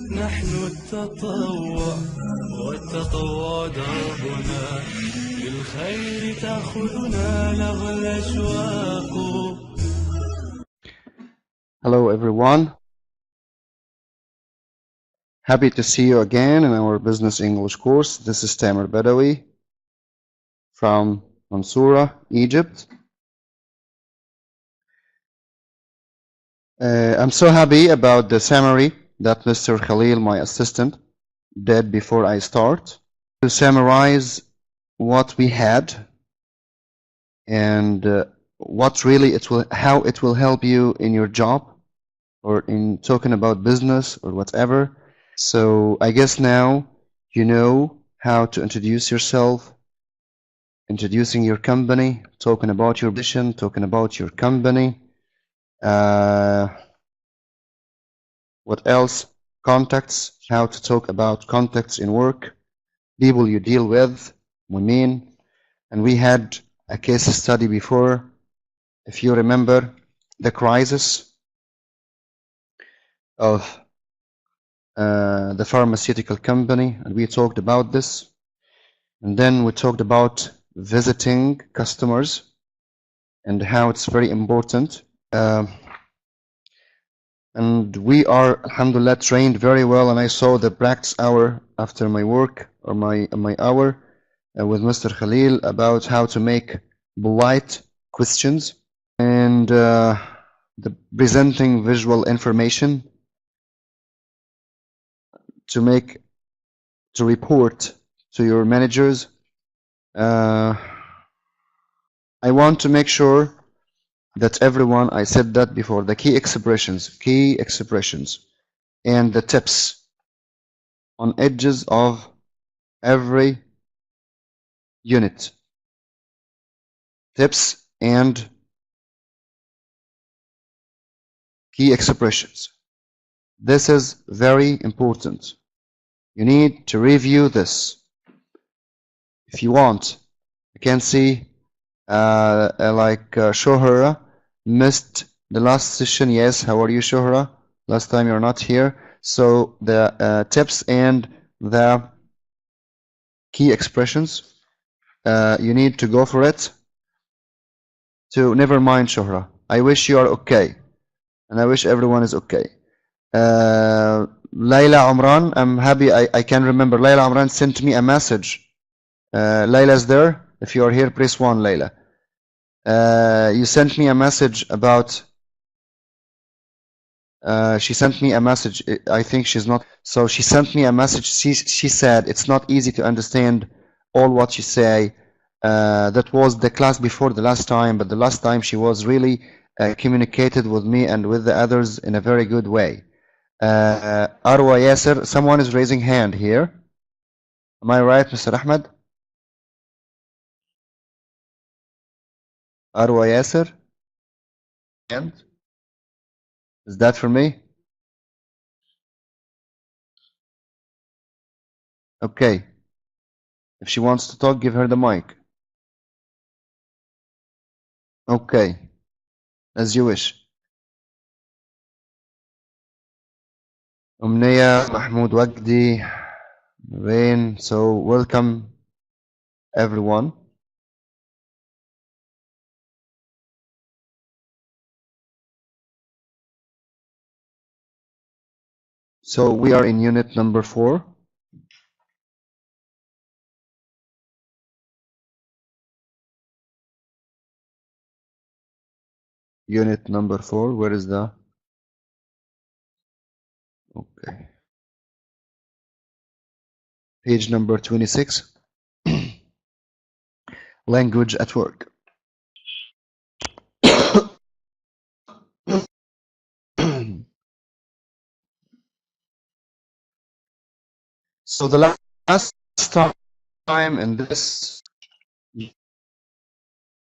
نحن التطوع والتطوع دربنا للخير تأخذنا لغى الأشواق. Hello everyone. Happy to see you again in our business English course. This is Tamer Badawi from Mansoura, Egypt. I'm so happy about the summary that Mr. Khalil, my assistant, did before I start to summarize what we had and how it will help you in your job or in talking about business or whatever. So I guess now you know how to introduce yourself, introducing your company, talking about your position, talking about your company. What else? Contacts, how to talk about contacts in work, people you deal with, and we had a case study before, if you remember, the crisis of the pharmaceutical company, and we talked about this. And then we talked about visiting customers and how it's very important. And we are, alhamdulillah, trained very well. And I saw the practice hour after my work or my hour with Mr. Khalil about how to make polite questions and the presenting visual information to report to your managers. I want to make sure that everyone, I said that before, the key expressions and the tips on edges of every unit. Tips and key expressions. This is very important. You need to review this. If you want, you can see Shohra missed the last session. Yes, how are you, Shohra? Last time you're not here. So the tips and the key expressions, you need to go for it. So never mind, Shohra. I wish you are okay, and I wish everyone is okay. Layla Amran, I'm happy I can remember. Layla Amran sent me a message. Layla's there. If you are here, press 1, Layla. You sent me a message about. She sent me a message. I think she's not. So she sent me a message. She said it's not easy to understand all what you say. That was the class before the last time, but the last time she was really communicated with me and with the others in a very good way. Arwa Yasser, someone is raising hand here. Am I right, Mr. Ahmed? Arwa Yasser? And is that for me? Okay. If she wants to talk, give her the mic. Okay. As you wish. Umniya, Mahmoud Wagdi, Rain. So welcome everyone. So we are in unit number 4. Unit number 4. Where is the? Okay. Page number 26. Language at work. So the last time in this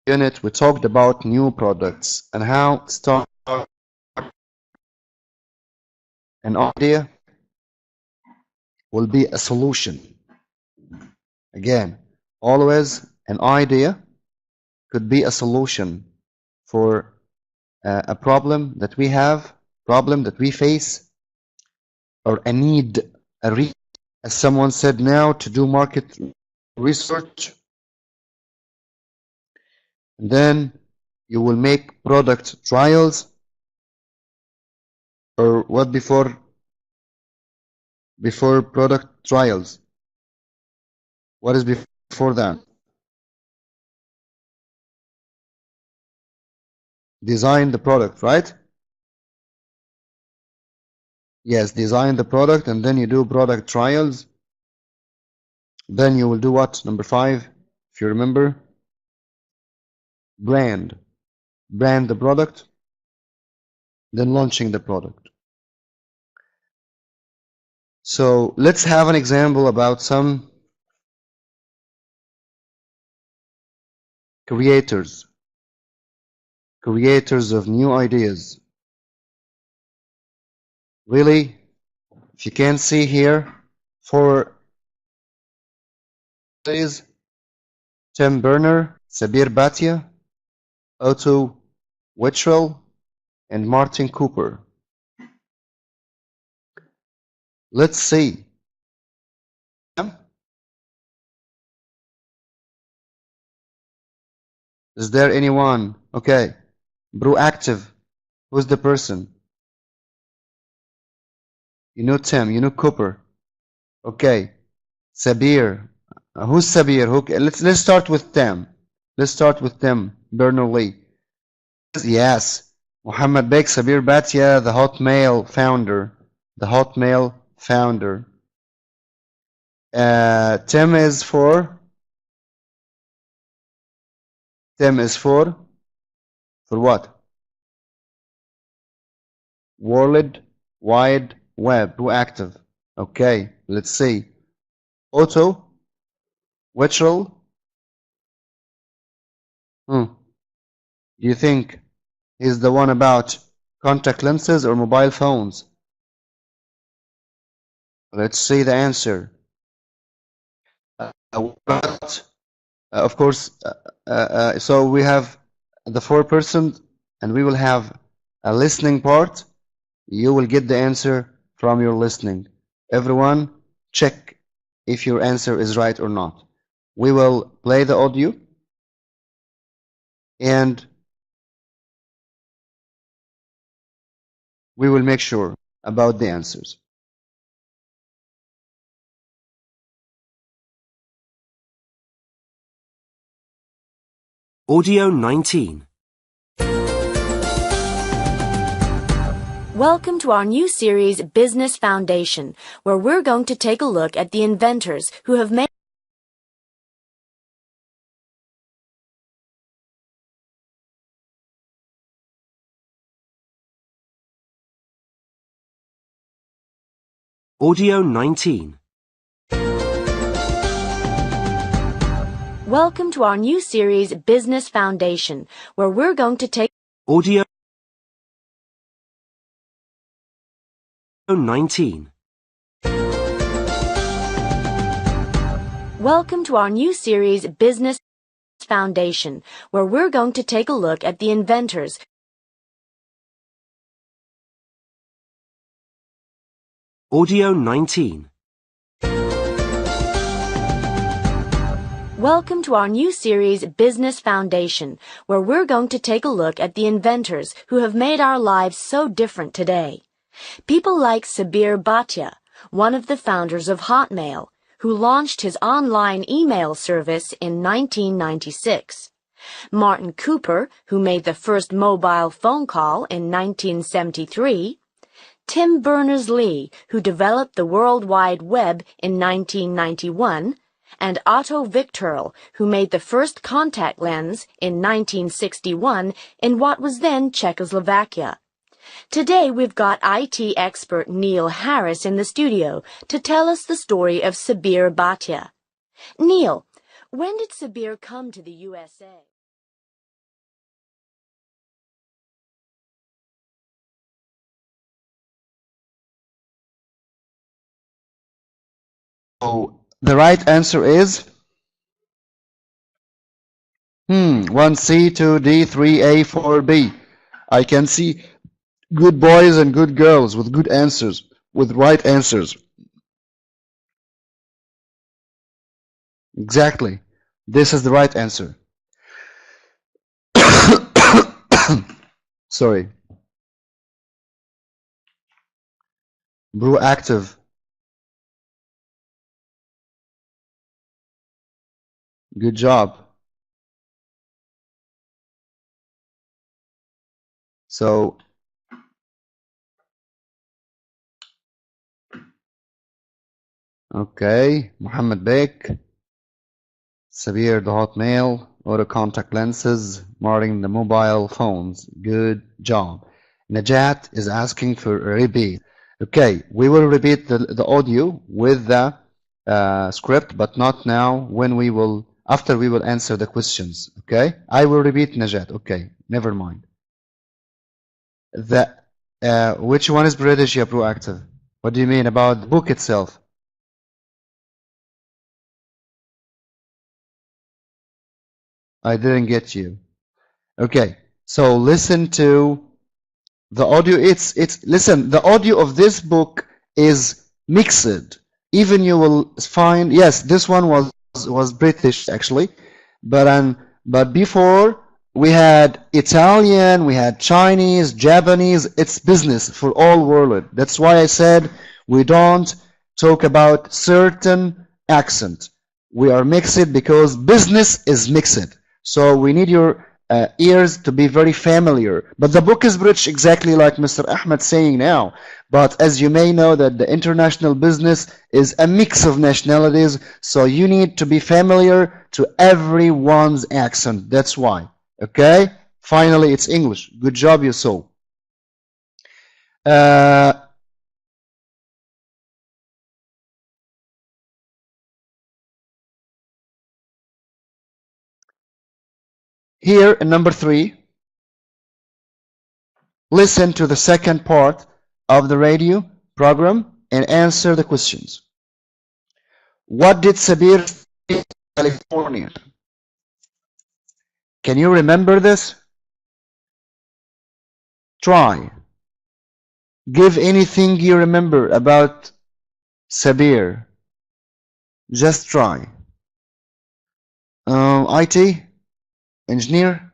unit we talked about new products and how to start an idea will be a solution. Again, always an idea could be a solution for a problem that we have, problem that we face, or a need, as someone said now, to do market research. And then you will make product trials, or what before product trials? What is before that? Design the product, right? Yes, design the product, and then you do product trials. Then you will do what? Number 5, if you remember. Brand the product, then launching the product. So let's have an example about some creators of new ideas. Really, if you can see here, 4 is Tim Berners, Sabir Bhatia, Otto Wittrell, and Martin Cooper. Let's see. Is there anyone? Okay. Proactive. Who's the person? You know Tim. You know Cooper. Okay. Sabir. Who's Sabir? Let's start with Tim. Let's start with Tim Berners-Lee. Yes. Muhammad Beg, Sabir Bhatia, the Hotmail founder. Tim is for what? World Wide Web, proactive. Okay, let's see. Otto Wittrell. Do you think he's the one about contact lenses or mobile phones? Let's see the answer. Of course, so we have the 4 persons, and we will have a listening part. You will get the answer from your listening. Everyone, check if your answer is right or not. We will play the audio, and we will make sure about the answers. Audio 19. Welcome to our new series, Business Foundation, where we're going to take a look at the inventors who have made Audio 19. Welcome to our new series, Business Foundation, where we're going to take Audio 19. Welcome to our new series, Business Foundation, where we're going to take a look at the inventors Audio 19. Welcome to our new series, Business Foundation, where we're going to take a look at the inventors who have made our lives so different today. People like Sabir Bhatia, one of the founders of Hotmail, who launched his online email service in 1996. Martin Cooper, who made the first mobile phone call in 1973. Tim Berners-Lee, who developed the World Wide Web in 1991. And Otto Wittrell, who made the first contact lens in 1961 in what was then Czechoslovakia. Today we've got IT expert Neil Harris in the studio to tell us the story of Sabir Bhatia. Neil, when did Sabir come to the USA? So the right answer is 1C, 2D, 3A, 4B. I can see good boys and good girls with good answers. with right answers. Exactly. This is the right answer. Sorry. Proactive. Good job. So, okay. Muhammad Bek, Sabir the Hotmail, auto contact lenses, marking the mobile phones. Good job. Najat is asking for a repeat. Okay, we will repeat the audio with the script, but not now. After we will answer the questions. Okay, I will repeat Najat. Okay, never mind. Which one is British, yeah, proactive? What do you mean about the book itself? I didn't get you. Okay, so listen to the audio. Listen. The audio of this book is mixed. Even you will find, yes, this one was British actually, but before we had Italian, we had Chinese, Japanese. It's business for all world. That's why I said we don't talk about certain accent. We are mixed because business is mixed. So we need your ears to be very familiar. But the book is British, exactly like Mr. Ahmed saying now. But as you may know that the international business is a mix of nationalities, so you need to be familiar to everyone's accent. That's why. Okay? Finally, it's English. Good job, Yusuf. Here in number 3, listen to the second part of the radio program and answer the questions. What did Sabir say in California? Can you remember this? Try. Give anything you remember about Sabir. Just try. IT? Engineer?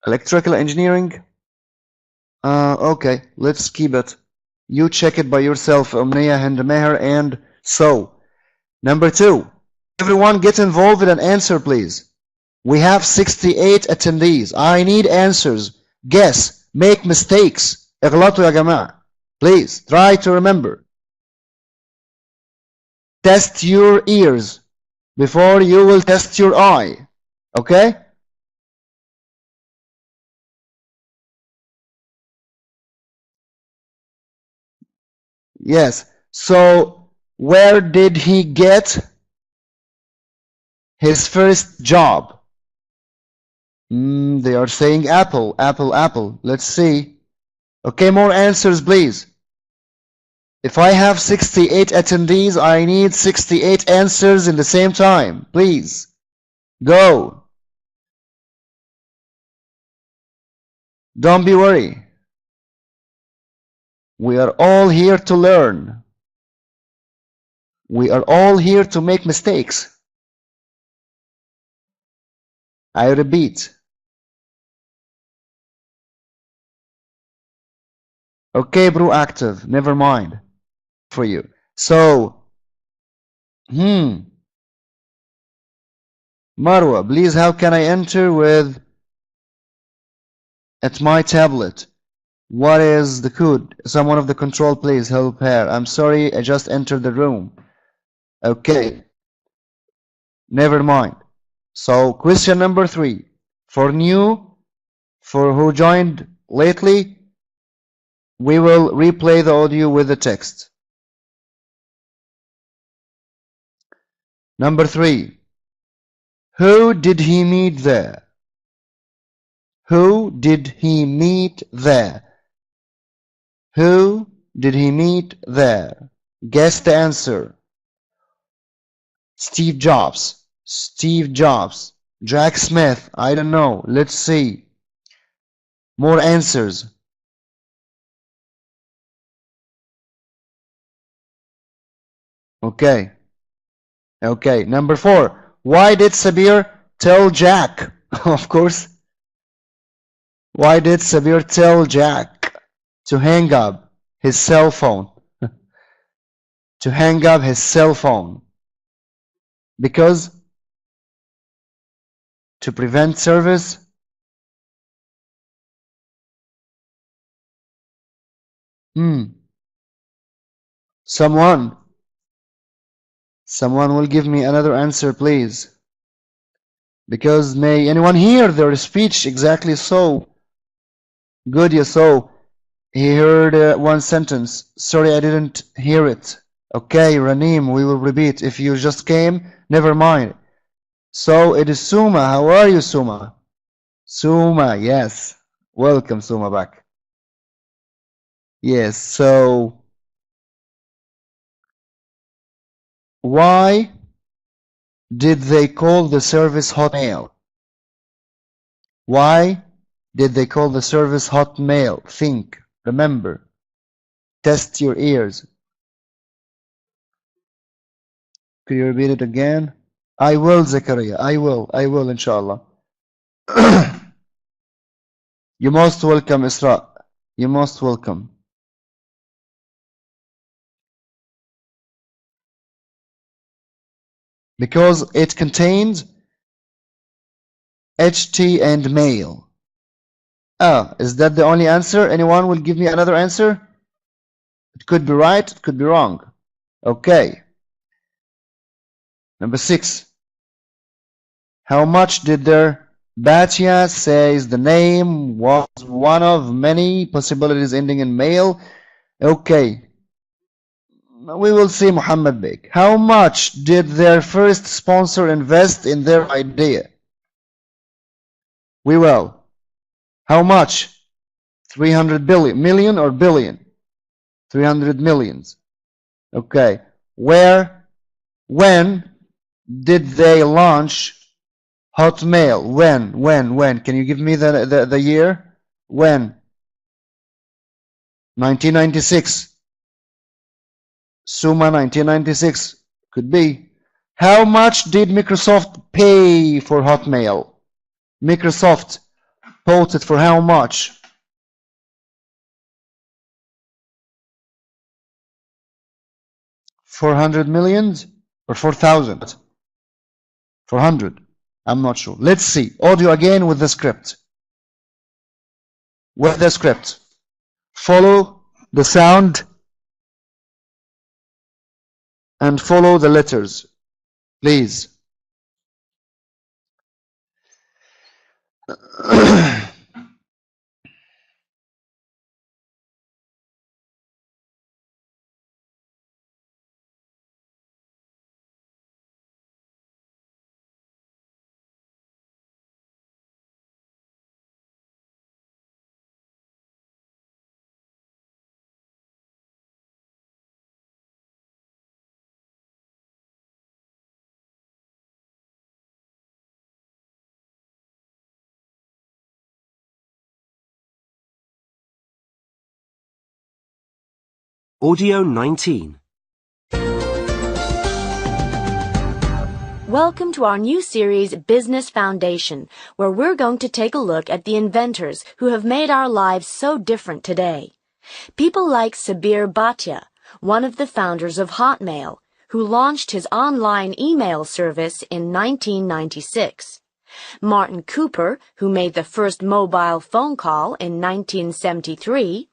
Electrical engineering? Okay, let's keep it. You check it by yourself, Omnia Hendemeher, and so. Number 2. Everyone get involved and answer, please. We have 68 attendees. I need answers. Guess. Make mistakes. اغلطوا يا جماعة. Please, try to remember. Test your ears before you will test your eye. Okay? Yes. So, where did he get his first job? They are saying Apple, Apple, Apple. Let's see. Okay, more answers, please. If I have 68 attendees, I need 68 answers in the same time. Please. Go. Don't be worried. We are all here to learn. We are all here to make mistakes. I repeat. Okay, proactive. Never mind. For you. So, Marwa, please, how can I enter with at my tablet? What is the code? Someone of the control, please help her. I'm sorry, I just entered the room. Okay. Never mind. So, question number 3. For who joined lately, we will replay the audio with the text. Number 3. Who did he meet there? Who did he meet there? Who did he meet there? Guess the answer. Steve Jobs. Steve Jobs. Jack Smith. I don't know. Let's see. More answers. Okay. Okay. Number 4. Why did Sabir tell Jack? Of course. Why did Sabir tell Jack to hang up his cell phone? To hang up his cell phone? Because to prevent service? Someone will give me another answer, please. Because may anyone hear their speech exactly so? Good, yes, so he heard one sentence. Sorry, I didn't hear it. Okay, Ranim, we will repeat. If you just came, never mind. So it is Suma. How are you, Suma? Suma, yes. Welcome, Suma, back. Yes, so why did they call the service Hotmail? Why did they call the service Hotmail? Think, remember, test your ears. Could you repeat it again? I will, Zakaria. I will, inshallah. You're most welcome, Isra. You're most welcome. Because it contains HT and mail. Ah, is that the only answer? Anyone will give me another answer? It could be right, it could be wrong. Okay. Number 6. How much did their Batya says the name was one of many possibilities ending in mail? Okay. We will see, Muhammad Beg. How much did their first sponsor invest in their idea? We will. How much? 300 million or billion? 300 millions. Okay. Where, when did they launch Hotmail? When? Can you give me the year? When? 1996. Suma 1996. Could be. How much did Microsoft pay for Hotmail? Microsoft bought it for how much? $400 million or 4,000? 400. I'm not sure. Let's see. Audio again with the script. With the script. Follow the sound and follow the letters, please. Audio 19. Welcome to our new series, Business Foundation, where we're going to take a look at the inventors who have made our lives so different today. People like Sabir Bhatia, one of the founders of Hotmail, who launched his online email service in 1996. Martin Cooper, who made the first mobile phone call in 1973.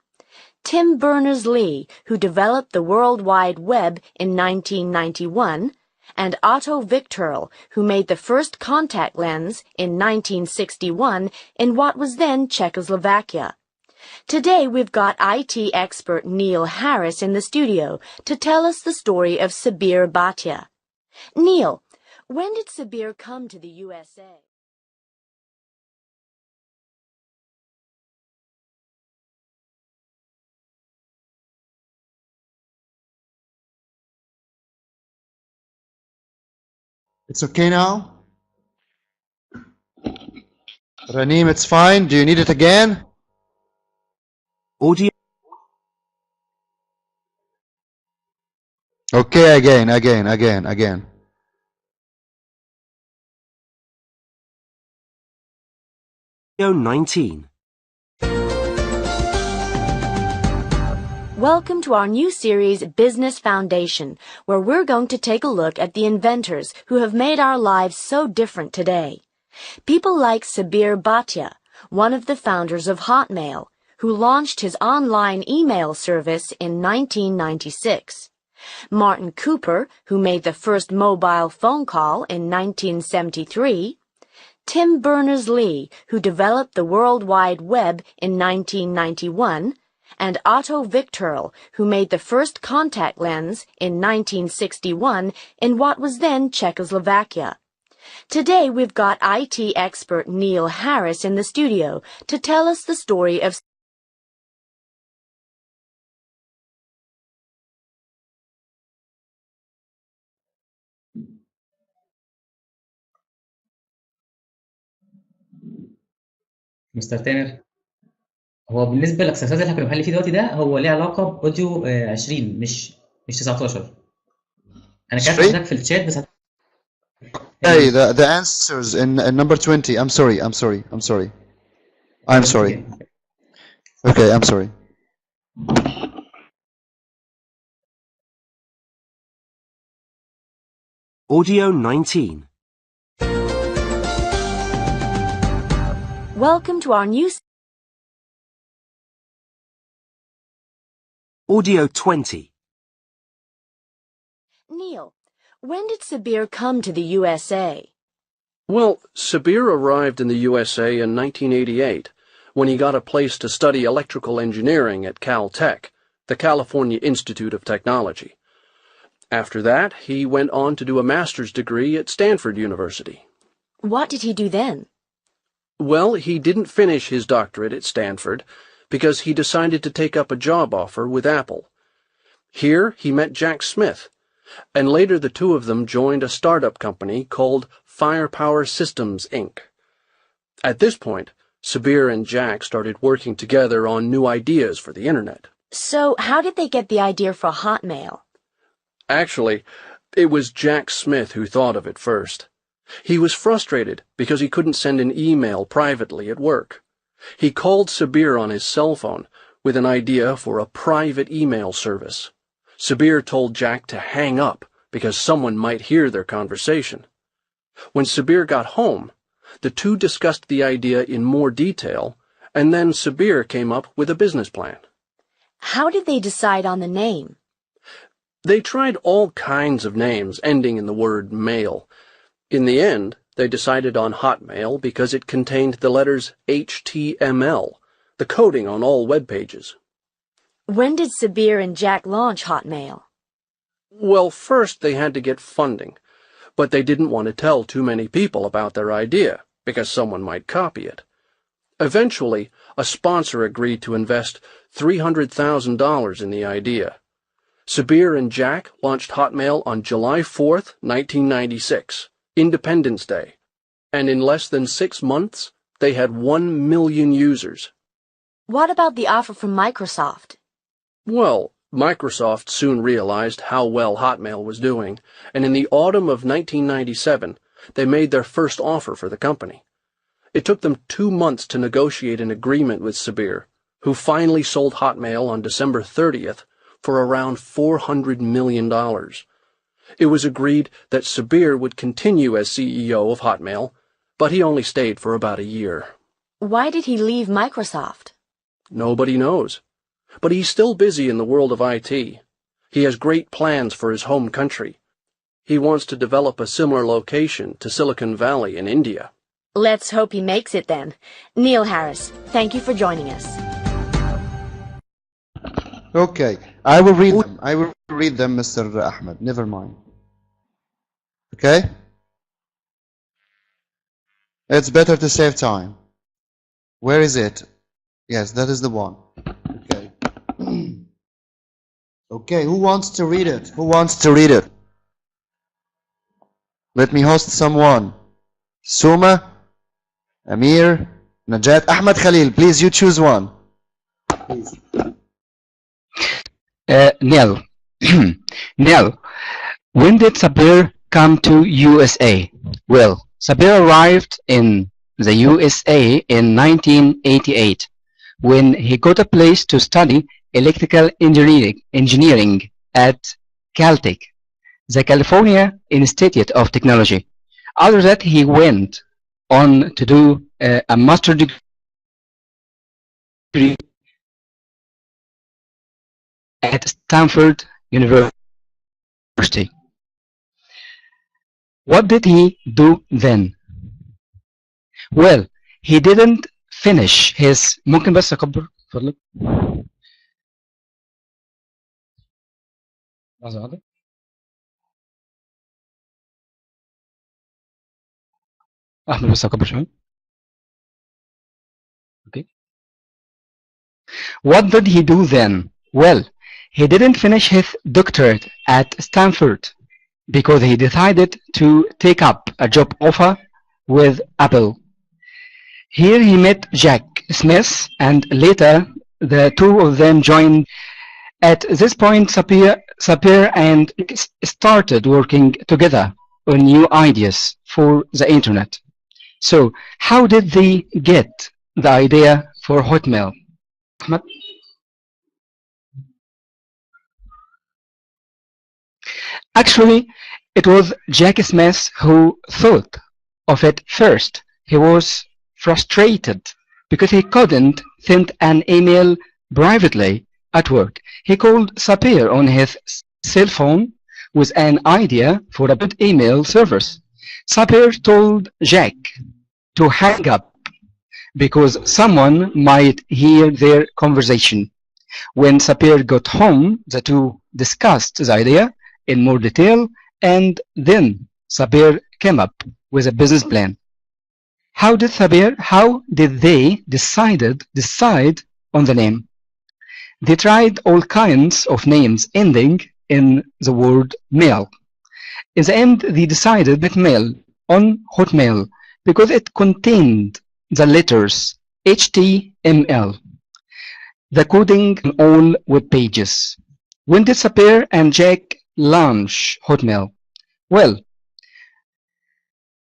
Tim Berners-Lee, who developed the World Wide Web in 1991. And Otto Victorl, who made the first contact lens in 1961 in what was then Czechoslovakia. Today we've got IT expert Neil Harris in the studio to tell us the story of Sabir Bhatia. Neil, when did Sabir come to the USA? It's okay now? Ranim, it's fine. Do you need it again? Audio. Okay, again. Audio 19. Welcome to our new series, Business Foundation, where we're going to take a look at the inventors who have made our lives so different today. People like Sabir Bhatia, one of the founders of Hotmail, who launched his online email service in 1996. Martin Cooper, who made the first mobile phone call in 1973. Tim Berners-Lee, who developed the World Wide Web in 1991. And Otto Victorl, who made the first contact lens in 1961 in what was then Czechoslovakia. Today we've got IT expert Neil Harris in the studio to tell us the story of مستر تامر. هو بالنسبه للاكسسوارات اللي احنا كنا بنحل فيه دلوقتي ده هو ليه علاقه باوديو 20 مش 19. انا كاتب Straight? لك في الشات بس Hey, the answers in number 20. I'm sorry. I'm sorry. Okay, I'm sorry. Audio 19. Welcome to our new Audio 20. Neil, when did Sabir come to the USA? Well, Sabir arrived in the USA in 1988 when he got a place to study electrical engineering at Caltech, the California Institute of Technology. After that, he went on to do a master's degree at Stanford University. What did he do then? Well, he didn't finish his doctorate at Stanford because he decided to take up a job offer with Apple. Here, he met Jack Smith, and later the two of them joined a startup company called Firepower Systems, Inc. At this point, Sabir and Jack started working together on new ideas for the Internet. So, how did they get the idea for Hotmail? Actually, it was Jack Smith who thought of it first. He was frustrated because he couldn't send an email privately at work. He called Sabir on his cell phone with an idea for a private email service. Sabir told Jack to hang up because someone might hear their conversation. When Sabir got home, the two discussed the idea in more detail, and then Sabir came up with a business plan. How did they decide on the name? They tried all kinds of names ending in the word mail. In the end, they decided on Hotmail because it contained the letters HTML, the coding on all web pages. When did Sabir and Jack launch Hotmail? Well, first they had to get funding, but they didn't want to tell too many people about their idea because someone might copy it. Eventually, a sponsor agreed to invest $300,000 in the idea. Sabir and Jack launched Hotmail on July 4th, 1996, Independence Day, and in less than 6 months, they had 1 million users. What about the offer from Microsoft? Well, Microsoft soon realized how well Hotmail was doing, and in the autumn of 1997, they made their first offer for the company. It took them 2 months to negotiate an agreement with Sabir, who finally sold Hotmail on December 30th for around $400 million. It was agreed that Sabir would continue as CEO of Hotmail, but he only stayed for about a year. Why did he leave Microsoft? Nobody knows. But he's still busy in the world of IT. He has great plans for his home country. He wants to develop a similar location to Silicon Valley in India. Let's hope he makes it then. Neil Harris, thank you for joining us. Okay, I will read them. Mr. Ahmed. Never mind. Okay? It's better to save time. Where is it? Yes, that is the one. Okay. Okay, who wants to read it? Let me host someone. Suma, Amir, Najat, Ahmed Khalil. Please, you choose one. Please. Neil, Now, when did Sabir come to USA? Well, Sabir arrived in the USA in 1988 when he got a place to study electrical engineering at Caltech, the California Institute of Technology. After that, he went on to do a master's degree at Stanford University. What did he do then? Well, he didn't finish his ممكن بس أكبر فضلك لحظة واحدة أحمد بس أكبر شوية. Okay. What did he do then? Well, he didn't finish his doctorate at Stanford because he decided to take up a job offer with Apple. Here he met Jack Smith, and later the two of them joined. At this point, Sapir and started working together on new ideas for the internet. So, how did they get the idea for Hotmail? Ahmed? Actually, it was Jack Smith who thought of it first. He was frustrated because he couldn't send an email privately at work. He called Sapir on his cell phone with an idea for a good email service. Sapir told Jack to hang up because someone might hear their conversation. When Sapir got home, the two discussed the idea in more detail, and then Sapir came up with a business plan. How did they decide on the name? They tried all kinds of names ending in the word mail. In the end, they decided that mail on Hotmail because it contained the letters HTML, the coding on all web pages. When did Sapir and Jack launch Hotmail? Well,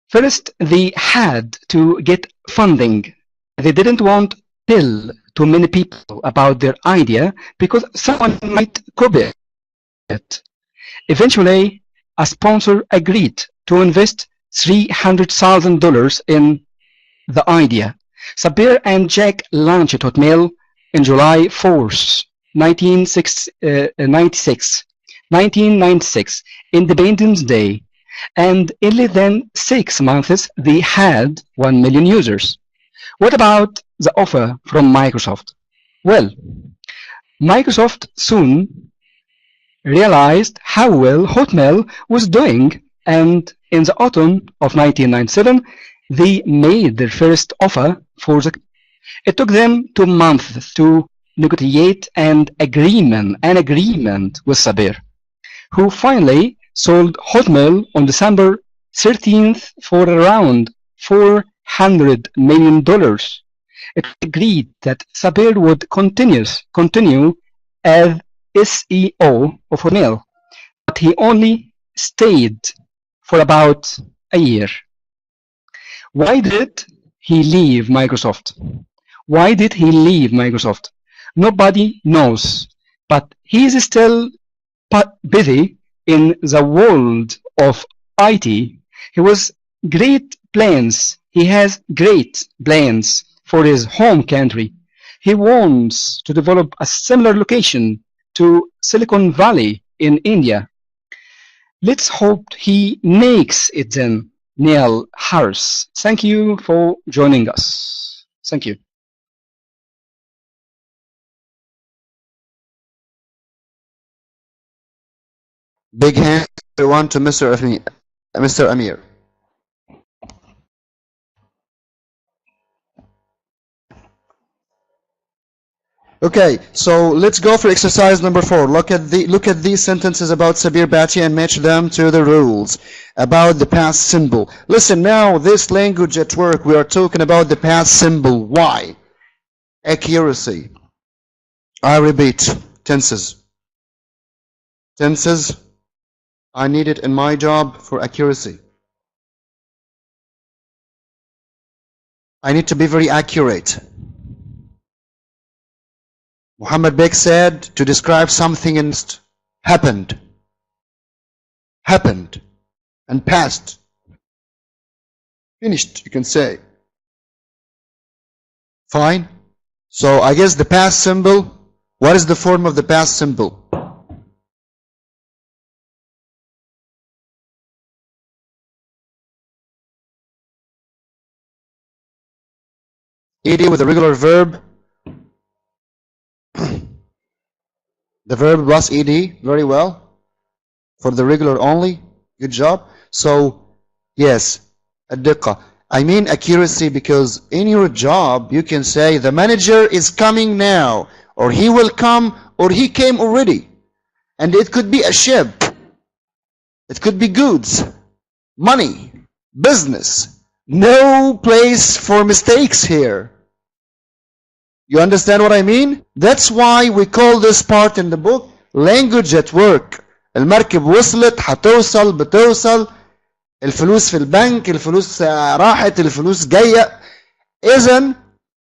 first, they had to get funding. They didn't want to tell too many people about their idea because someone might copy it. Eventually, a sponsor agreed to invest $300,000 in the idea. Sapir and Jack launched Hotmail in July 4th, 1996, Independence Day. And in less than 6 months, they had 1 million users. What about the offer from Microsoft? Well, Microsoft soon realized how well Hotmail was doing, and in the autumn of 1997, they made their first offer for the. It took them 2 months to negotiate an agreement with Sabir, who finally sold Hotmail on December 13th for around $400 million. It agreed that Sabir would continue as CEO of Hotmail, but he only stayed for about a year. Why did he leave Microsoft? Nobody knows, but he is still busy in the world of IT. He has great plans for his home country. He wants to develop a similar location to Silicon Valley in India. Let's hope he makes it then. Neil Harris, thank you for joining us. Thank you. Big hand everyone to Mr. Amir. Okay, so let's go for exercise number 4. Look at these sentences about Sabir Bhatia and match them to the rules about the past simple. Listen now, this language at work, we are talking about the past simple. Why? Accuracy. I repeat, tenses. Tenses I need it in my job for accuracy. I need to be very accurate. Muhammad Beg said to describe something in happened, and past, finished, you can say. Fine. So I guess the past symbol, what is the form of the past symbol? ed with a regular verb. The verb plus ed, very well. For the regular only, good job. So, yes, الدقة. I mean accuracy because in your job you can say the manager is coming now, or he will come, or he came already. And it could be a ship. It could be goods, money, business. No place for mistakes here. You understand what I mean? That's why we call this part in the book language at work. المركب وصلت، هتوصل، بتوصل، الفلوس في البنك، الفلوس راحت، الفلوس جاية. إذن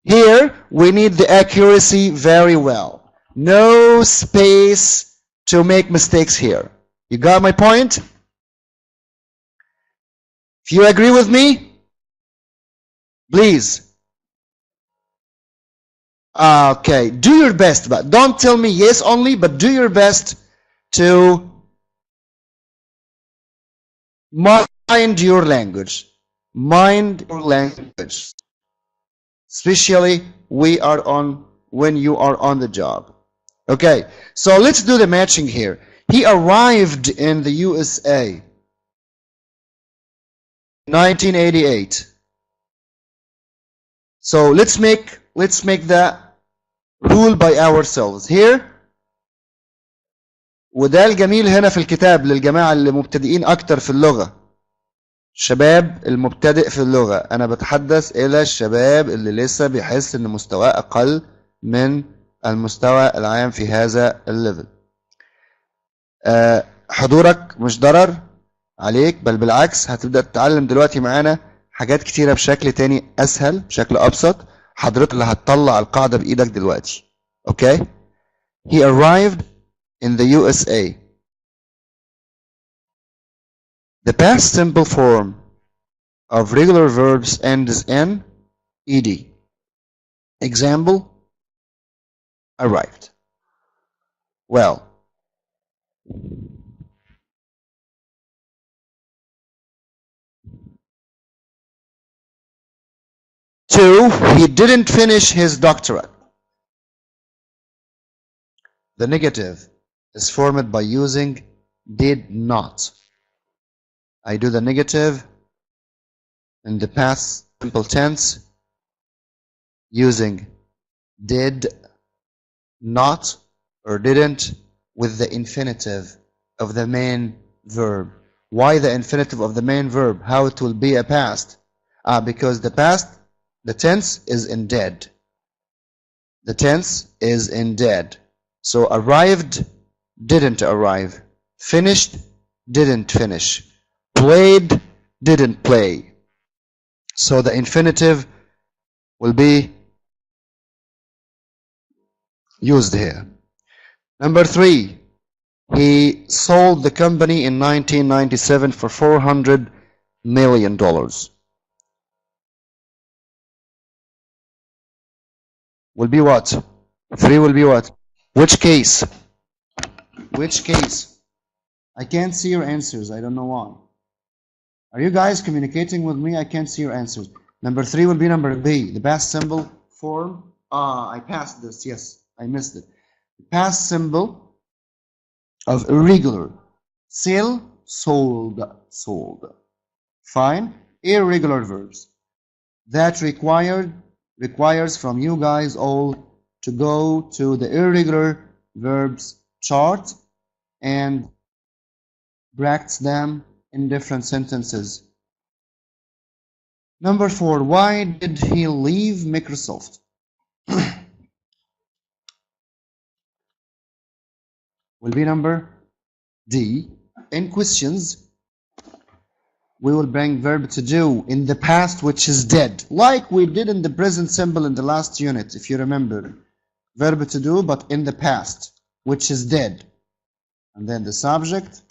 here we need the accuracy very well. No space to make mistakes here. You got my point? If you agree with me, please. Okay, do your best, but don't tell me yes only, but do your best to mind your language. Mind your language. Especially when you are on the job. Okay, so let's do the matching here. He arrived in the USA 1988. So let's make that rule by ourselves here. وده الجميل هنا في الكتاب للجماعة اللي مبتدئين أكتر في اللغة. الشباب المبتدئ في اللغة، أنا بتحدث إلى الشباب اللي لسه بيحس إن مستواه أقل من المستوى العام في هذا الليفل. حضورك مش ضرر عليك، بل بالعكس هتبدأ تتعلم دلوقتي معانا حاجات كتيرة بشكل تاني أسهل، بشكل أبسط. حضرتك اللي هتطلع القاعدة بإيدك دلوقتي. Okay? He arrived in the USA. The past simple form of regular verbs ends in ed. Example, arrived. Well, two, he didn't finish his doctorate. The negative is formed by using did not. I do the negative in the past simple tense using did not or didn't with the infinitive of the main verb. Why the infinitive of the main verb? How it will be a past? Because the tense is in dead. The tense is in dead. So arrived, didn't arrive. Finished, didn't finish. Played, didn't play. So the infinitive will be used here. Number three, he sold the company in 1997 for $400 million. Will be what? Three will be what? Which case? Which case? I can't see your answers. I don't know why. Are you guys communicating with me? I can't see your answers. Number three will be number B, the past simple form. I passed this. Yes, I missed it. The past symbol of irregular. Sell, sold, sold. Fine. Irregular verbs. That requires from you guys all to go to the irregular verbs chart and practice them in different sentences. Number four, why did he leave Microsoft? Will be number D. in questions, we will bring verb to do in the past, which is did, like we did in the present simple in the last unit, if you remember. Verb to do, but in the past, which is did. And then the subject,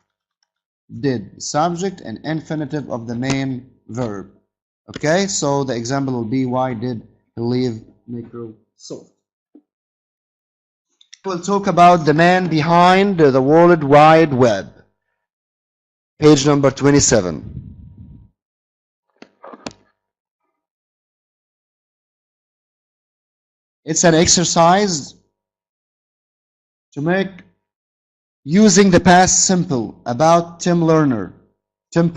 did, subject, and infinitive of the main verb. Okay, so the example will be, why did he leave Microsoft? We'll talk about the man behind the World Wide Web. Page number 27. It's an exercise to make using the past simple about Tim Berners. Can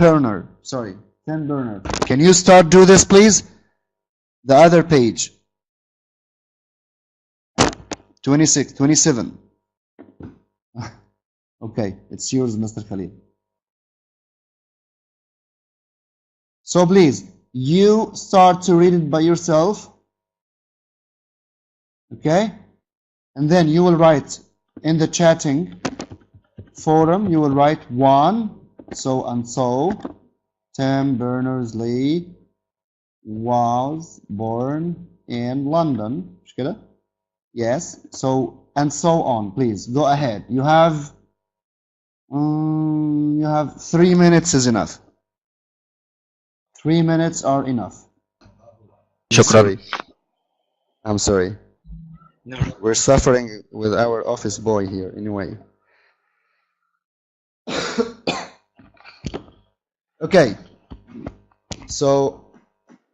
you start do this, please? The other page. 27. Okay, it's yours, Mr. Khalil. So please, you start to read it by yourself. Okay? And then you will write in the chatting forum, you will write one, so and so, Tim Berners-Lee was born in London. مش كده? Yes. So and so on. Please go ahead. You have 3 minutes is enough. 3 minutes are enough. شكرا. I'm sorry. No. We're suffering with our office boy here anyway. Okay. So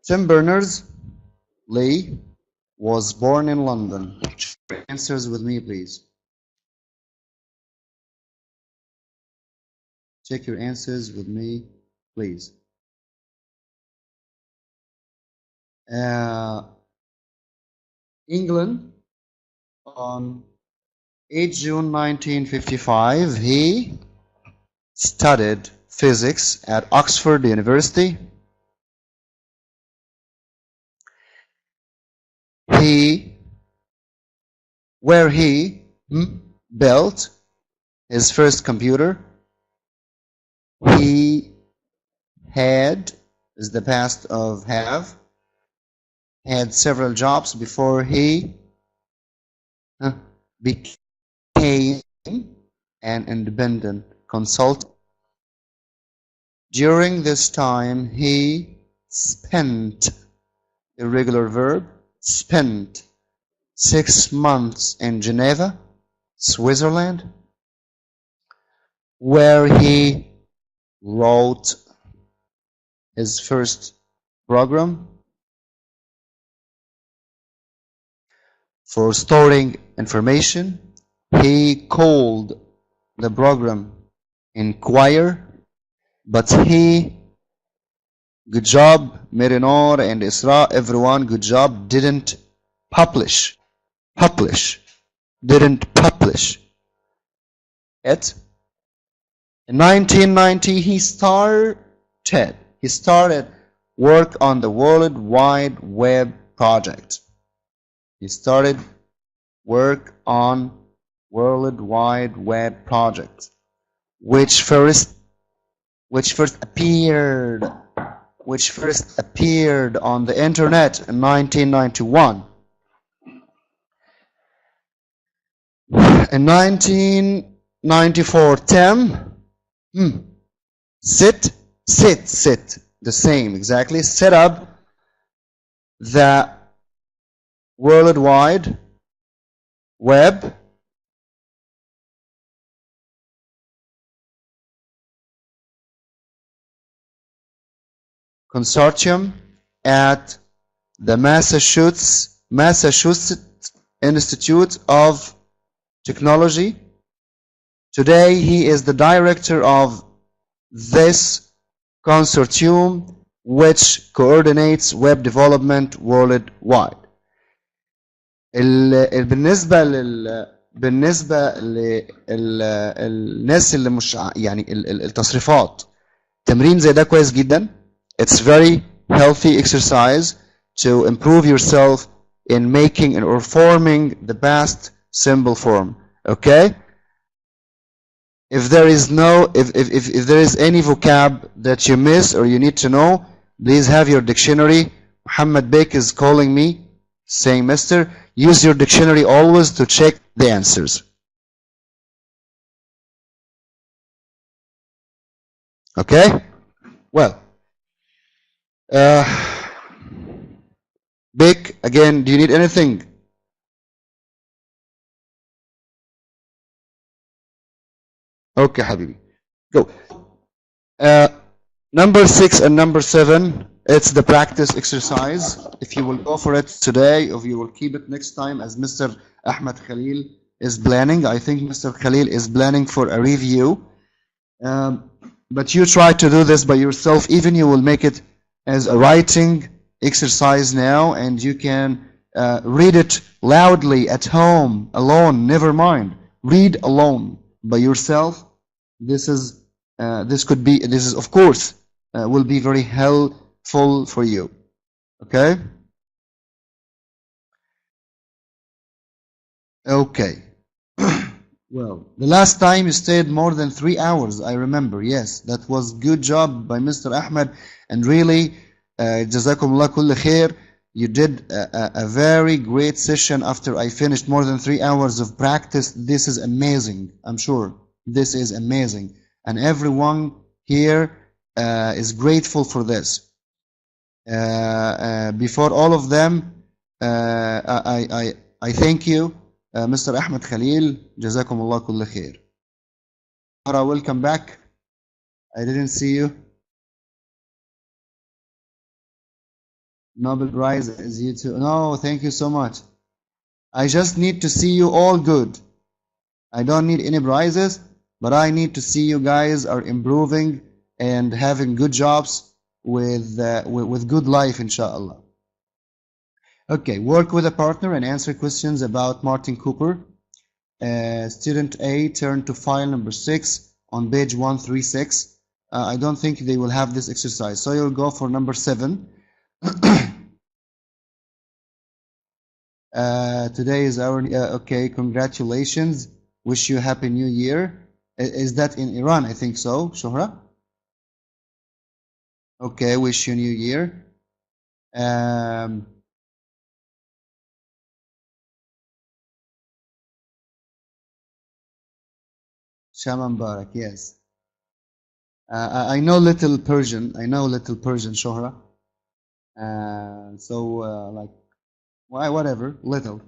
Tim Berners-Lee was born in London. Answers with me, please. Check your answers with me, please. England, on 8 June 1955, he studied physics at Oxford University. Where he built his first computer. He had, is the past of have, had several jobs before he became an independent consultant. During this time, he spent, irregular verb, spent 6 months in Geneva, Switzerland, where he wrote his first program for storing information. He called the program Inquire, but good job, Merinor and Isra, everyone, good job, didn't publish it. In 1990, he started work on the World Wide Web project. He started work on World Wide Web project, which first appeared on the internet in 1991. In 1994, Tim the same exactly, set up the World Wide Web Consortium at the Massachusetts Institute of Technology. Today he is the director of this consortium, which coordinates web development worldwide. بالنسبة للناس اللي مش يعني التصريفات، تمرين زي ده كويس جدا. It's very healthy exercise to improve yourself in making or forming the past simple form. Okay? if there is if there is any vocab that you miss or you need to know, please have your dictionary. Muhammad Bek is calling me, saying, Mister, use your dictionary always to check the answers. Okay? Well, Bek, again, do you need anything? Okay, Habibi. Go. Number 6 and number 7, it's the practice exercise. If you will go for it today, or you will keep it next time, as Mr. Ahmed Khalil is planning. I think Mr. Khalil is planning for a review. But you try to do this by yourself. Even you will make it as a writing exercise now, and you can read it loudly at home, alone, never mind. Read alone by yourself. This is of course will be very helpful for you. Okay? Okay. Well, the last time you stayed more than 3 hours, I remember. Yes, that was good job by Mr. Ahmed, and really, Jazakumullah kulli khair. You did a very great session after I finished more than 3 hours of practice. This is amazing. I'm sure this is amazing, and everyone here is grateful for this. Before all of them, I thank you. Mr. Ahmed Khalil, Jazakumullah kulli khair. Welcome back. I didn't see you. Nobel Prize is you too. No, thank you so much. I just need to see you all good. I don't need any prizes, but I need to see you guys are improving and having good jobs with good life, inshallah. Okay, work with a partner and answer questions about Martin Cooper. Student A, turn to file number 6 on page 136. I don't think they will have this exercise, so you'll go for number 7. Today is our okay, congratulations. Wish you happy new year. Is that in Iran? I think so, Shohra. Okay, wish you new year. Shaman Barak, yes. I know little Persian. Shohra. So, like, whatever, little.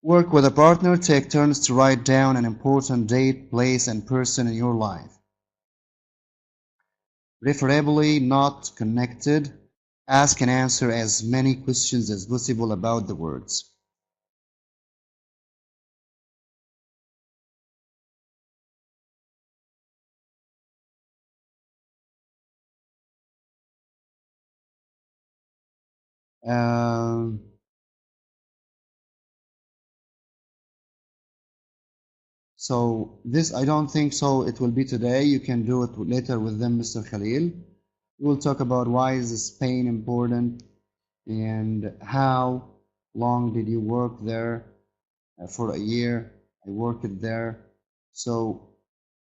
Work with a partner. Take turns to write down an important date, place, and person in your life. Preferably not connected. Ask and answer as many questions as possible about the words. So this, I don't think so it will be today. You can do it later with them, Mr. Khalil. We'll talk about why is Spain important and how long did you work there. For a year I worked there. So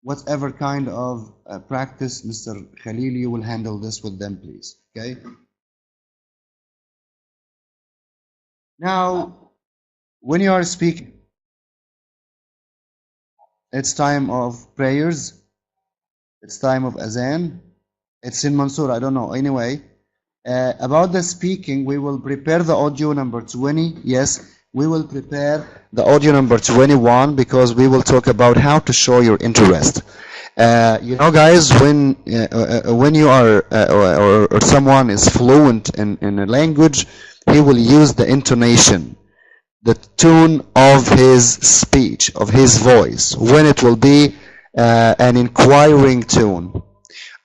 whatever kind of practice, Mr. Khalil, you will handle this with them, please. Okay. Now, when you are speaking, it's time of prayers. It's time of azan. It's in Mansour, I don't know. Anyway, about the speaking, we will prepare the audio number 20. Yes, we will prepare the audio number 21 because we will talk about how to show your interest. You know, guys, when you are or someone is fluent in a language, he will use the intonation, the tone of his speech, of his voice, when it will be an inquiring tone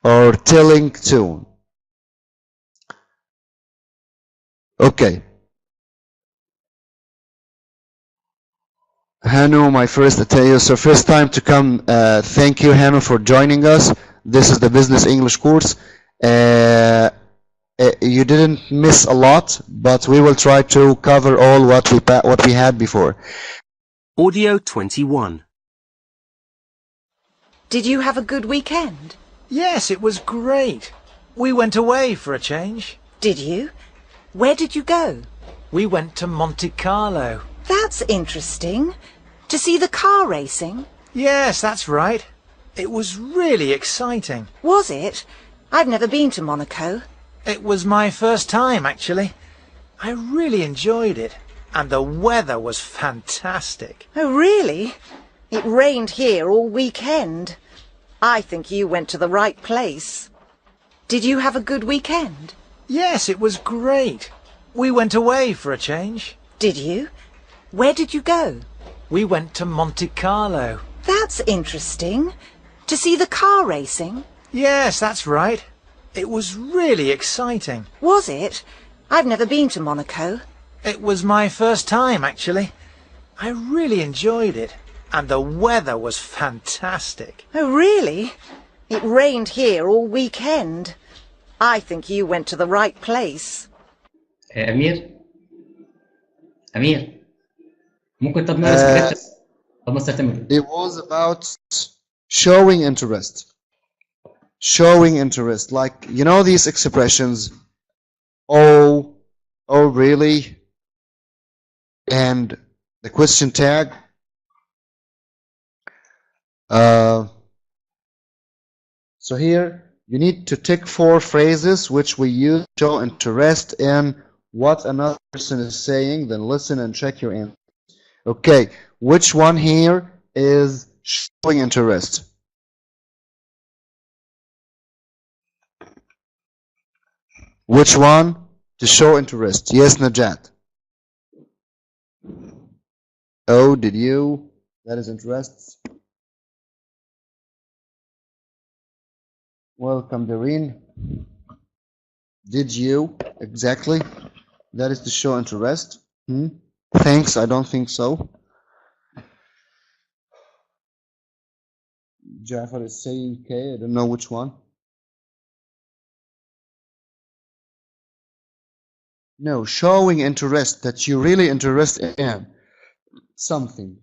or telling tone. Okay. Hanu, my first time to come. Thank you, Hanu, for joining us. This is the Business English course. You didn't miss a lot, but we will try to cover all what we had before. Audio 21. Did you have a good weekend? Yes, it was great. We went away for a change. Did you? Where did you go? We went to Monte Carlo. That's interesting. To see the car racing? Yes, that's right. It was really exciting. Was it? I've never been to Monaco. It was my first time, actually. I really enjoyed it. And the weather was fantastic. Oh, really? It rained here all weekend. I think you went to the right place. Did you have a good weekend? Yes, it was great. We went away for a change. Did you? Where did you go? We went to Monte Carlo. That's interesting. To see the car racing? Yes, that's right. It was really exciting. Was it? I've never been to Monaco. It was my first time, actually. I really enjoyed it. And the weather was fantastic. Oh, really? It rained here all weekend. I think you went to the right place. أمير ممكن طب نقرا سكريبت طب مستر تامر It was about showing interest. Showing interest. Like, you know these expressions, oh really, and the question tag. So here you need to tick 4 phrases which we use to show interest in what another person is saying, then listen and check your answer. Okay, which one here is showing interest? Which one to show interest? Yes, Najat. Oh, did you? That is interest. Welcome, Doreen. Did you? Exactly. That is to show interest. Thanks, I don't think so. Jafar is saying K, I don't know which one. No, showing interest, that you really interested in something.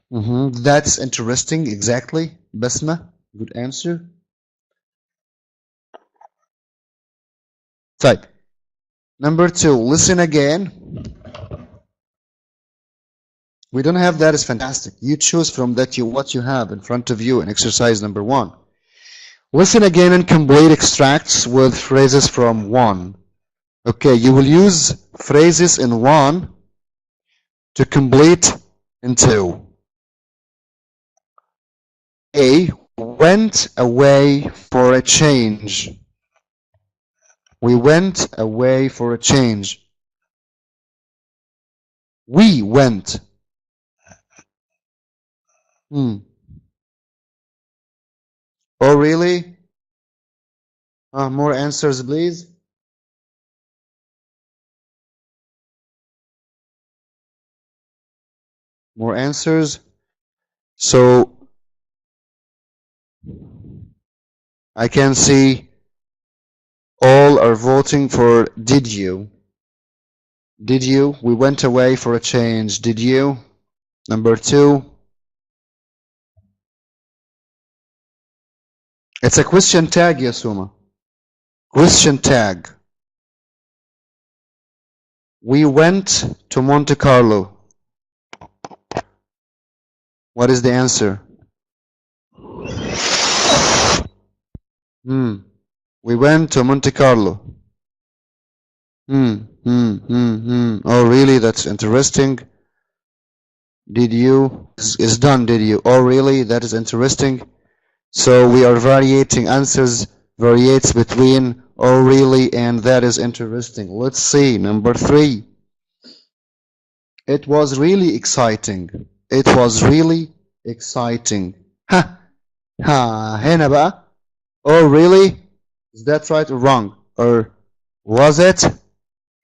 That's interesting, exactly. Basma, good answer. Type. Number 2, listen again. We don't have that is fantastic. You choose from that what you have in front of you in exercise number 1. Listen again and complete extracts with phrases from 1. Okay, you will use phrases in 1 to complete in 2. A went away for a change. We went away for a change. We went. Oh, really? More answers, please. More answers. So, I can see all are voting for did you. Did you? We went away for a change. Did you? Number 2. It's a question tag, Yasuma. Question tag. We went to Monte Carlo. What is the answer? We went to Monte Carlo. Oh, really? That's interesting. Did you? Is done, did you? Oh, really? That is interesting. So we are variating answers, variates between oh, really, and that is interesting. Let's see. Number 3. It was really exciting. It was really exciting. هنا بقى. Oh, really? Is that right or wrong? Or was it?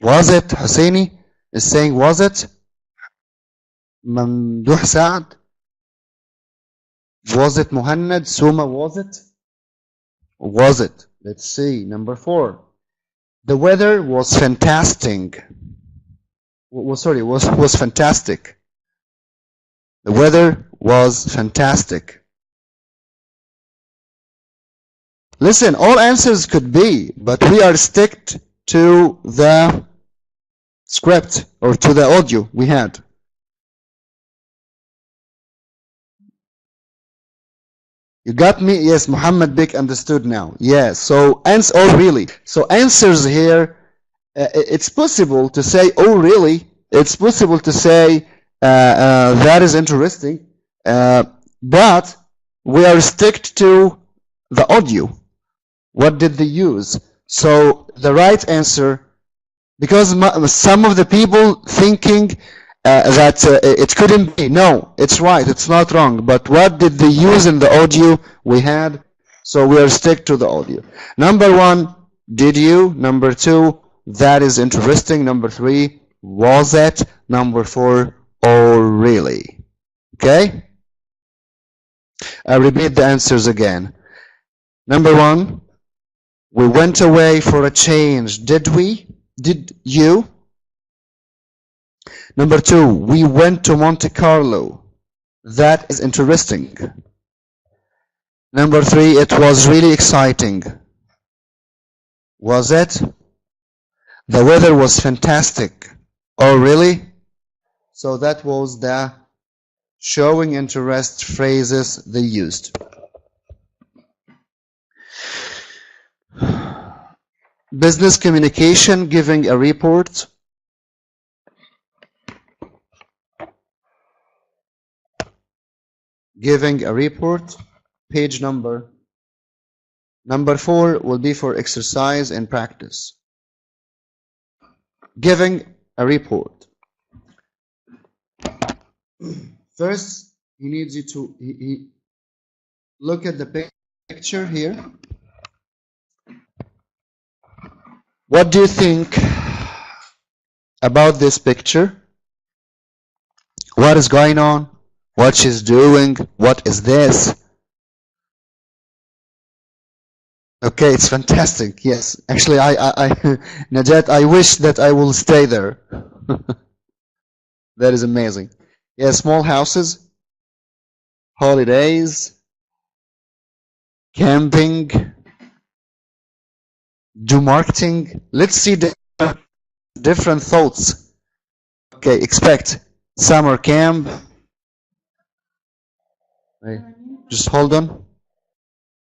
Was it? Husseini is saying was it? Mamduh Saad? Was it Muhannad? Suma, was it? Was it? Let's see. Number 4. The weather was fantastic. Was fantastic. The weather was fantastic. Listen, all answers could be, but we are sticked to the script or to the audio we had. You got me? Yes, Muhammad Bik understood now. Yes, so oh really? So answers here, it's possible to say, oh really? It's possible to say, that is interesting, but we are sticked to the audio. What did they use? So the right answer, because some of the people thinking that it couldn't be. No, it's right. It's not wrong. But what did they use in the audio we had? So we are stick to the audio. Number 1, did you? Number 2, that is interesting. Number 3, was it? Number 4, oh really? Okay? I repeat the answers again. Number 1, we went away for a change. Did we? Did you? Number 2, we went to Monte Carlo. That is interesting. Number 3, it was really exciting. Was it? The weather was fantastic. Oh, really? So that was the showing interest phrases they used. Business communication, giving a report. Giving a report, page number. Number 4 will be for exercise and practice. Giving a report. First, he needs you to look at the picture here. What do you think about this picture? What is going on? What she's doing? What is this? Okay, it's fantastic. Yes, actually, Najat, I wish that I will stay there. That is amazing. Yeah, small houses, holidays, camping, do marketing. Let's see different thoughts. Okay, expect summer camp. Wait, just hold on.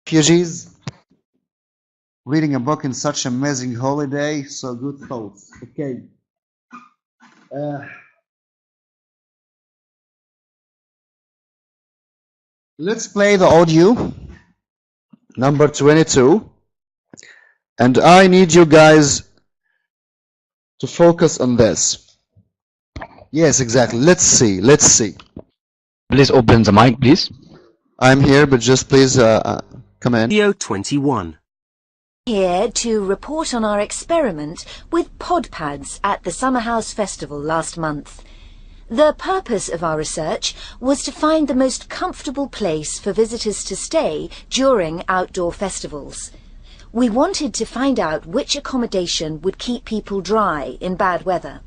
Refugees. Reading a book in such amazing holiday. So good thoughts. Okay. Let's play the audio. Number 22. And I need you guys to focus on this. Yes, exactly. Let's see. Let's see. Please open the mic, please. I'm here, but just please come in. Video 21. Here to report on our experiment with pod pads at the Summer House Festival last month. The purpose of our research was to find the most comfortable place for visitors to stay during outdoor festivals. We wanted to find out which accommodation would keep people dry in bad weather.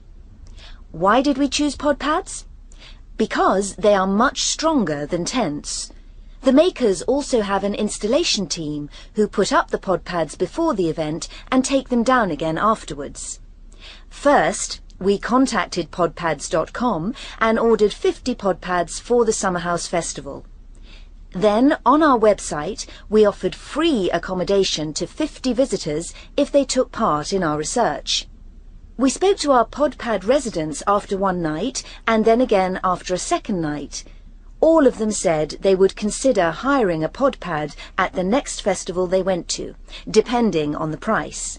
Why did we choose pod pads? Because they are much stronger than tents. The makers also have an installation team who put up the pod pads before the event and take them down again afterwards. First, we contacted podpads.com and ordered 50 pod pads for the Summer House Festival. Then, on our website, we offered free accommodation to 50 visitors if they took part in our research. We spoke to our pod pad residents after one night and then again after a second night. All of them said they would consider hiring a pod pad at the next festival they went to, depending on the price.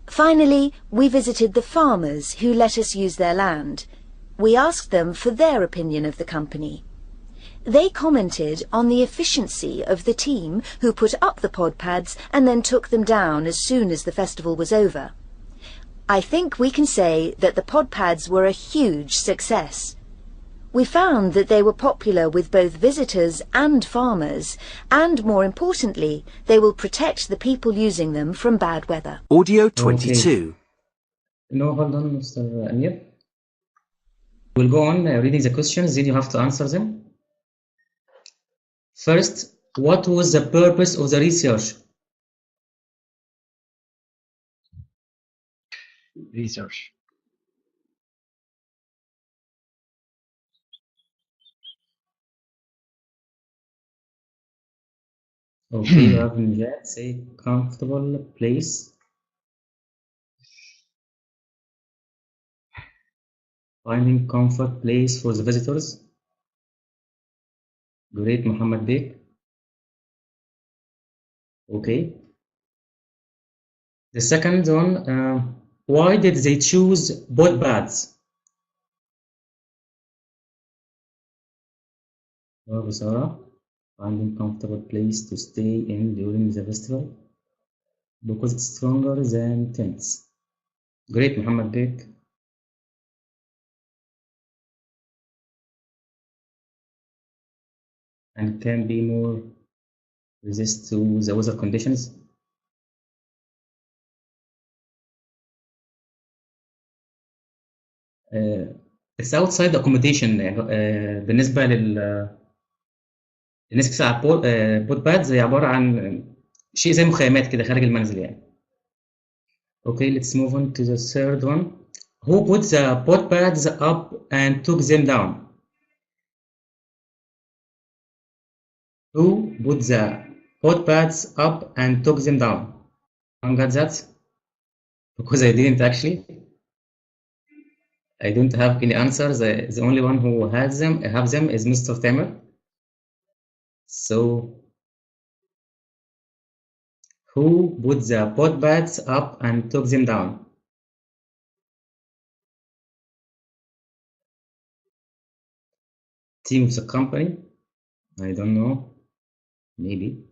Finally, we visited the farmers who let us use their land. We asked them for their opinion of the company. They commented on the efficiency of the team who put up the pod pads and then took them down as soon as the festival was over. I think we can say that the pod pads were a huge success. We found that they were popular with both visitors and farmers, and more importantly, they will protect the people using them from bad weather. Audio Okay. 22. No, hold on, Mr. Amir. We'll go on reading the questions, then you have to answer them. First, what was the purpose of the research? Research. Okay, you have in chat, say comfortable place. Finding comfort place for the visitors. Great, Muhammad Bek. Okay. The second one, why did they choose both baths? Sarah, finding comfortable place to stay in during the festival because it's stronger than tents. Great, Muhammad Bek. And can be more resist to the weather conditions. It's outside the accommodation بالنسبة الناس بتاع بوت باد زي عبارة عن شيء زي مخيمات كده خارج المنزل يعني. Okay, let's move on to the third one. Who put the pot pads up and took them down? Who put the pot pads up and took them down? Anyone got that? Because I didn't actually. I don't have any answers. The only one who have them is Mr. Tamer. So, who put the pot pads up and took them down? Team of the company? I don't know. Maybe.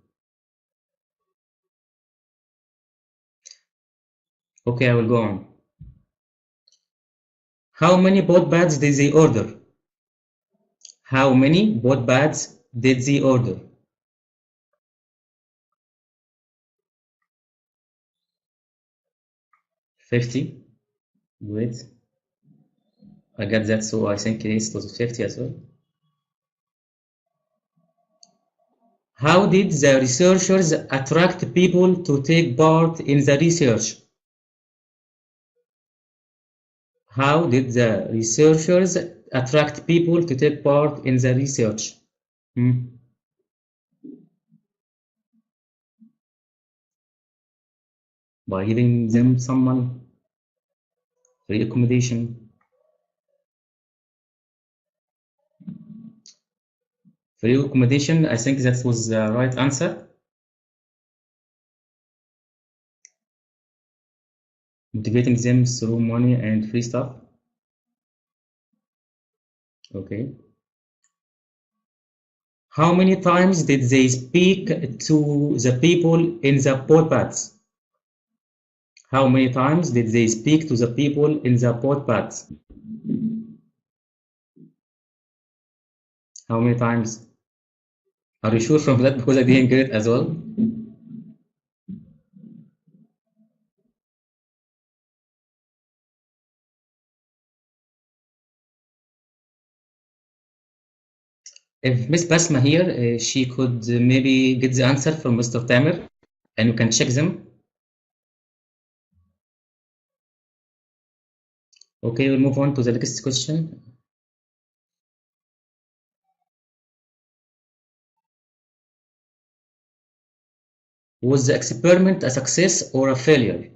Okay, I will go on. How many pot pads did they order? How many pot pads did they order? 50. Great. I got that, so I think it was 50 as well. How did the researchers attract people to take part in the research? How did the researchers attract people to take part in the research? By giving them someone free accommodation. Free accommodation, I think that was the right answer. Motivating them through money and free stuff. Okay. How many times did they speak to the people in the pot pads? How many times did they speak to the people in the pot pads? How many times? Are you sure from that? Because I didn't get it as well. If Miss Basma here, she could maybe get the answer from Mr. Tamer, and you can check them. Okay, we'll move on to the next question. Was the experiment a success or a failure?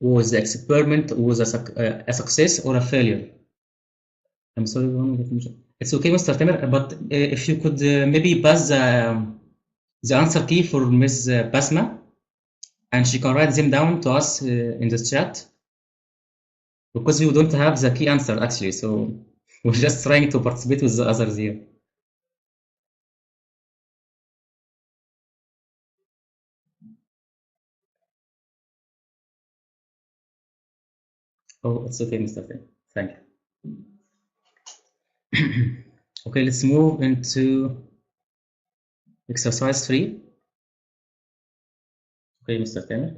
Was the experiment a success or a failure? I'm sorry, it's okay, Mr. Tamer, but if you could maybe pass the answer key for Ms. Basma, and she can write them down to us in the chat, because we don't have the key answer actually, so we're just trying to participate with the others here. Oh, it's okay, Mr. Tamer. Thank you. Okay, let's move into exercise 3. Okay, Mr. Tamer.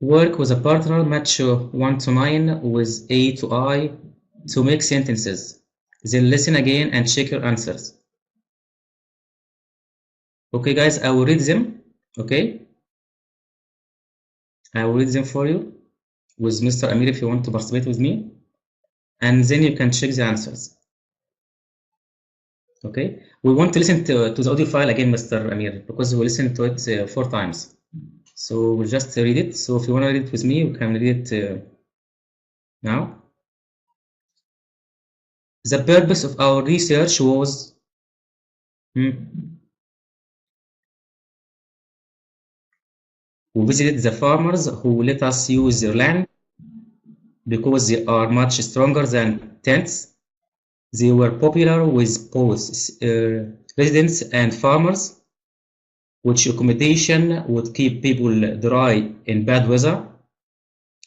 Work with a partner, match 1 to 9 with A to I to make sentences. Then listen again and check your answers. Okay, guys, I will read them. Okay, I will read them for you with Mr. Amir if you want to participate with me, and then you can check the answers. Okay, we want to listen to the audio file again, Mr. Amir, because we listened to it 4 times. So we'll just read it. So if you want to read it with me, you can read it now. The purpose of our research was we visited the farmers who let us use their land because they are much stronger than tents. They were popular with both residents and farmers, which accommodation would keep people dry in bad weather.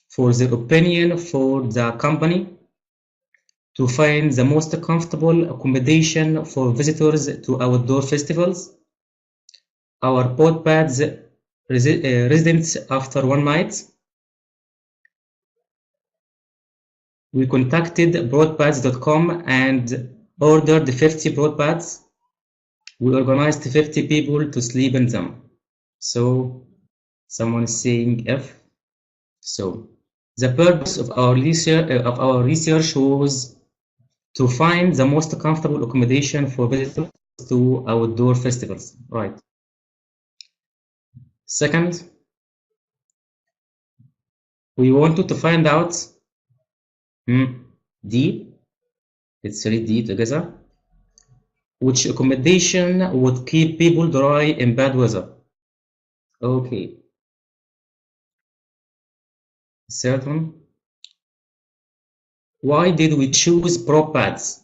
For their opinion for the company to find the most comfortable accommodation for visitors to outdoor festivals. Our boatpads residents after one night. We contacted broadpads.com and ordered 50 broadpads. We organized 50 people to sleep in them. So someone is saying F. So the purpose of our research was to find the most comfortable accommodation for visitors to outdoor festivals. Right. Second, we wanted to find out D, let's read D together, which accommodation would keep people dry in bad weather. Okay. Third one, why did we choose prop pads?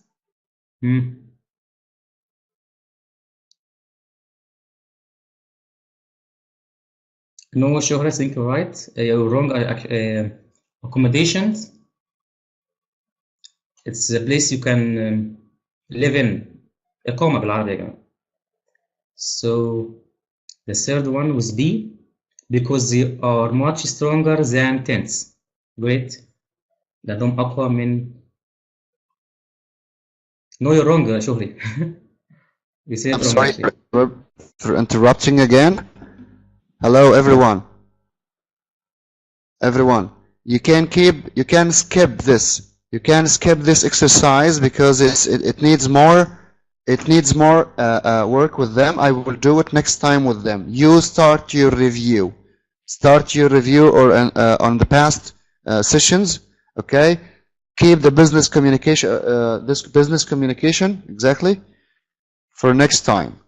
No, Shohra, I think you're right. You're wrong. Accommodations. It's a place you can live in. إقامة بالعربي يا جماعة. So the third one was B, because they are much stronger than tents. Great. لأنهم أقوى من. No, you're wrong, Shohri. You said I'm wrong. sorry Actually. for interrupting again. Hello, everyone. Everyone, you can skip this. You can skip this exercise because it needs more. It needs more work with them. I will do it next time with them. You start your review. Start your review or on the past sessions. Okay. Keep the business communication. This business communication exactly for next time.